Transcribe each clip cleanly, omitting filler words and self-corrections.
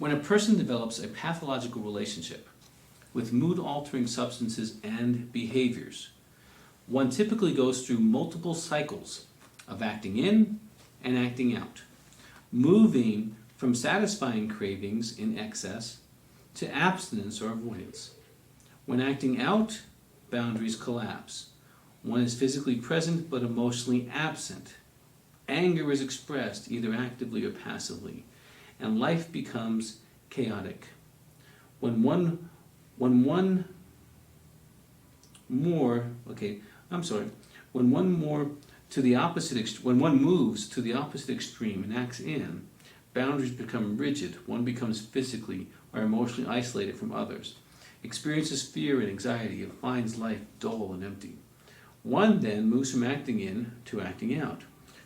When a person develops a pathological relationship with mood-altering substances and behaviors, one typically goes through multiple cycles of acting in and acting out, moving from satisfying cravings in excess to abstinence or avoidance. When acting out, boundaries collapse. One is physically present but emotionally absent. Anger is expressed either actively or passively, and life becomes chaotic. When one moves to the opposite extreme and acts in, boundaries become rigid. One becomes physically or emotionally isolated from others, experiences fear and anxiety, and finds life dull and empty. One then moves from acting in to acting out,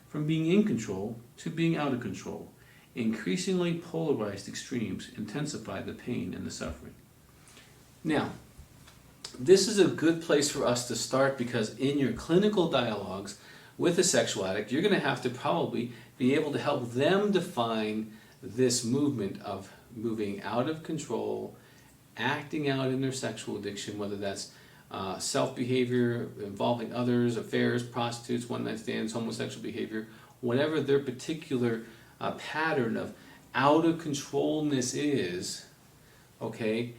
from being in control to being out of control. Increasingly polarized extremes intensify the pain and the suffering. Now, this is a good place for us to start, because in your clinical dialogues with a sexual addict, you're going to have to probably be able to help them define this movement of moving out of control, acting out in their sexual addiction, whether that's self-behavior involving others, affairs, prostitutes, one-night stands, homosexual behavior, whatever their particular pattern of out-of-controlness is, okay,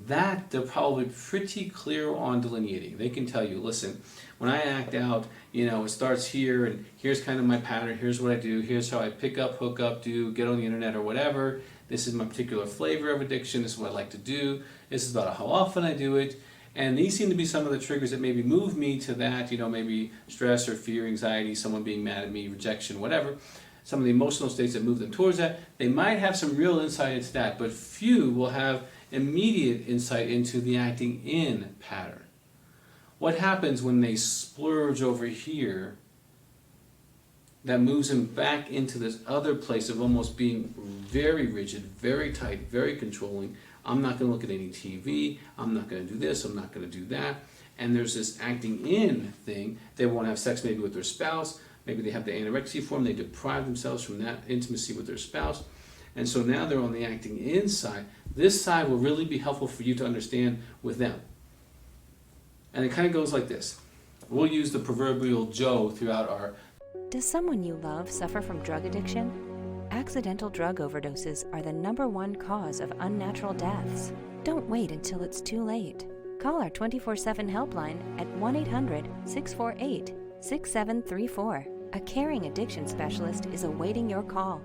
that they're probably pretty clear on delineating. They can tell you, listen, when I act out, it starts here, and here's kind of my pattern, here's what I do, here's how I pick up, hook up, get on the internet or whatever, this is my particular flavor of addiction, this is what I like to do, this is about how often I do it, and these seem to be some of the triggers that maybe move me to that, maybe stress or fear, anxiety, someone being mad at me, rejection, whatever. Some of the emotional states that move them towards that. They might have some real insight into that, but few will have immediate insight into the acting in pattern. What happens when they splurge over here that moves them back into this other place of almost being very rigid, very tight, very controlling? I'm not going to look at any TV, I'm not going to do this, I'm not going to do that. And there's this acting in thing. They won't have sex maybe with their spouse, maybe they have the anorexia form, they deprive themselves from that intimacy with their spouse. And so now they're on the acting in side. This side will really be helpful for you to understand with them. And it kind of goes like this. We'll use the proverbial Joe throughout our... Does someone you love suffer from drug addiction? Accidental drug overdoses are the #1 cause of unnatural deaths. Don't wait until it's too late. Call our 24/7 helpline at 1-800-648-6734. A caring addiction specialist is awaiting your call.